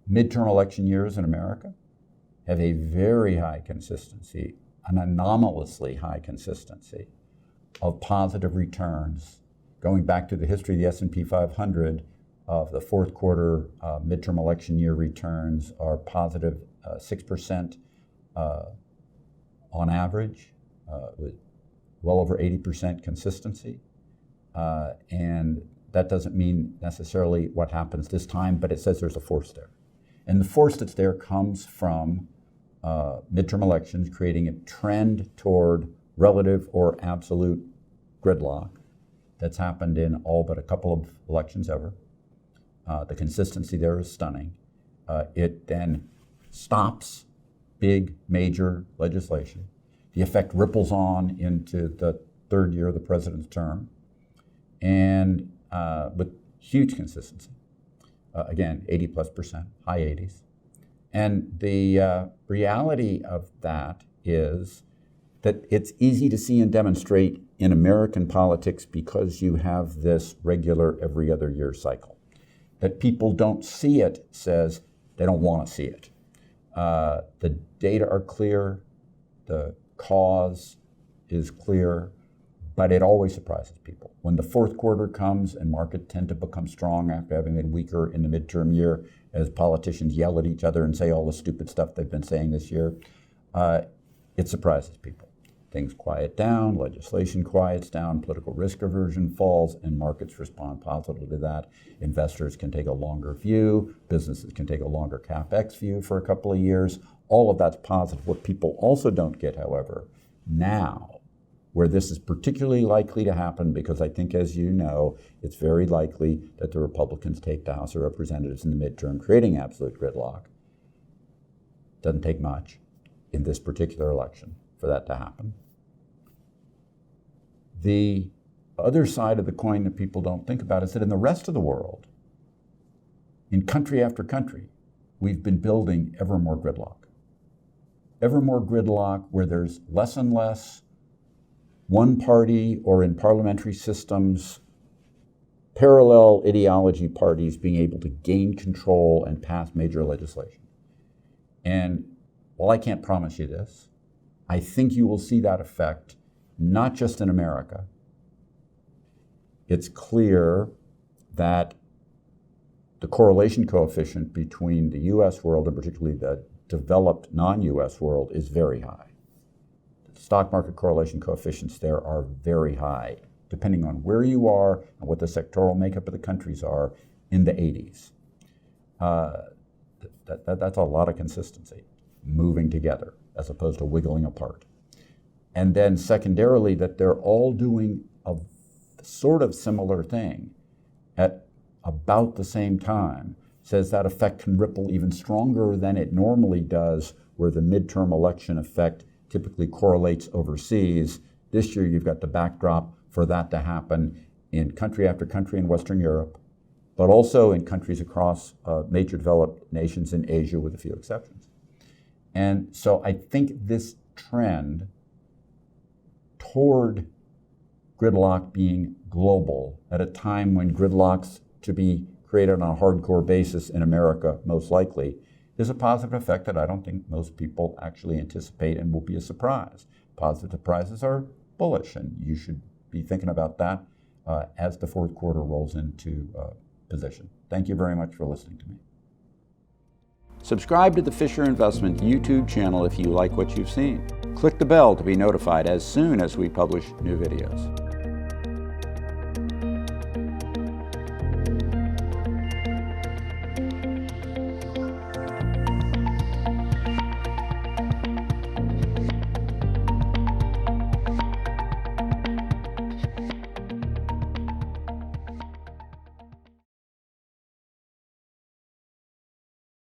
Midterm election years in America have a very high consistency, an anomalously high consistency of positive returns. Going back to the history of the S&P 500, of the fourth quarter midterm election year returns are positive 6% on average, with well over 80% consistency. And that doesn't mean necessarily what happens this time, but it says there's a force there. And the force that's there comes from midterm elections creating a trend toward relative or absolute gridlock that's happened in all but a couple of elections ever. The consistency there is stunning. It then stops big, major legislation. The effect ripples on into the third year of the president's term, and with huge consistency. Again, 80+%, high 80s. And the reality of that is that it's easy to see and demonstrate in American politics because you have this regular every other year cycle. That people don't see it says they don't want to see it. The data are clear, the cause is clear, but it always surprises people. When the fourth quarter comes and markets tend to become strong after having been weaker in the midterm year, as politicians yell at each other and say all the stupid stuff they've been saying this year, it surprises people. Things quiet down, legislation quiets down, political risk aversion falls, and markets respond positively to that. Investors can take a longer view, businesses can take a longer CapEx view for a couple of years. All of that's positive. What people also don't get, however, now, where this is particularly likely to happen, because I think, as you know, it's very likely that the Republicans take the House of Representatives in the midterm, creating absolute gridlock. Doesn't take much in this particular election for that to happen. The other side of the coin that people don't think about is that in the rest of the world, in country after country, we've been building ever more gridlock. Ever more gridlock where there's less and less one party or in parliamentary systems, parallel ideology parties being able to gain control and pass major legislation. And while I can't promise you this, I think you will see that effect not just in America. It's clear that the correlation coefficient between the US world and particularly the developed non-US world is very high. The stock market correlation coefficients there are very high, depending on where you are and what the sectoral makeup of the countries are, in the 80s. That's a lot of consistency, moving together as opposed to wiggling apart. And then secondarily, that they're all doing a sort of similar thing at about the same time, says that effect can ripple even stronger than it normally does, where the midterm election effect typically correlates overseas. This year, you've got the backdrop for that to happen in country after country in Western Europe, but also in countries across major developed nations in Asia, with a few exceptions. And so I think this trend toward gridlock being global at a time when gridlocks to be created on a hardcore basis in America, most likely, is a positive effect that I don't think most people actually anticipate and will be a surprise. Positive surprises are bullish, and you should be thinking about that as the fourth quarter rolls into position. Thank you very much for listening to me. Subscribe to the Fisher Investment YouTube channel if you like what you've seen. Click the bell to be notified as soon as we publish new videos.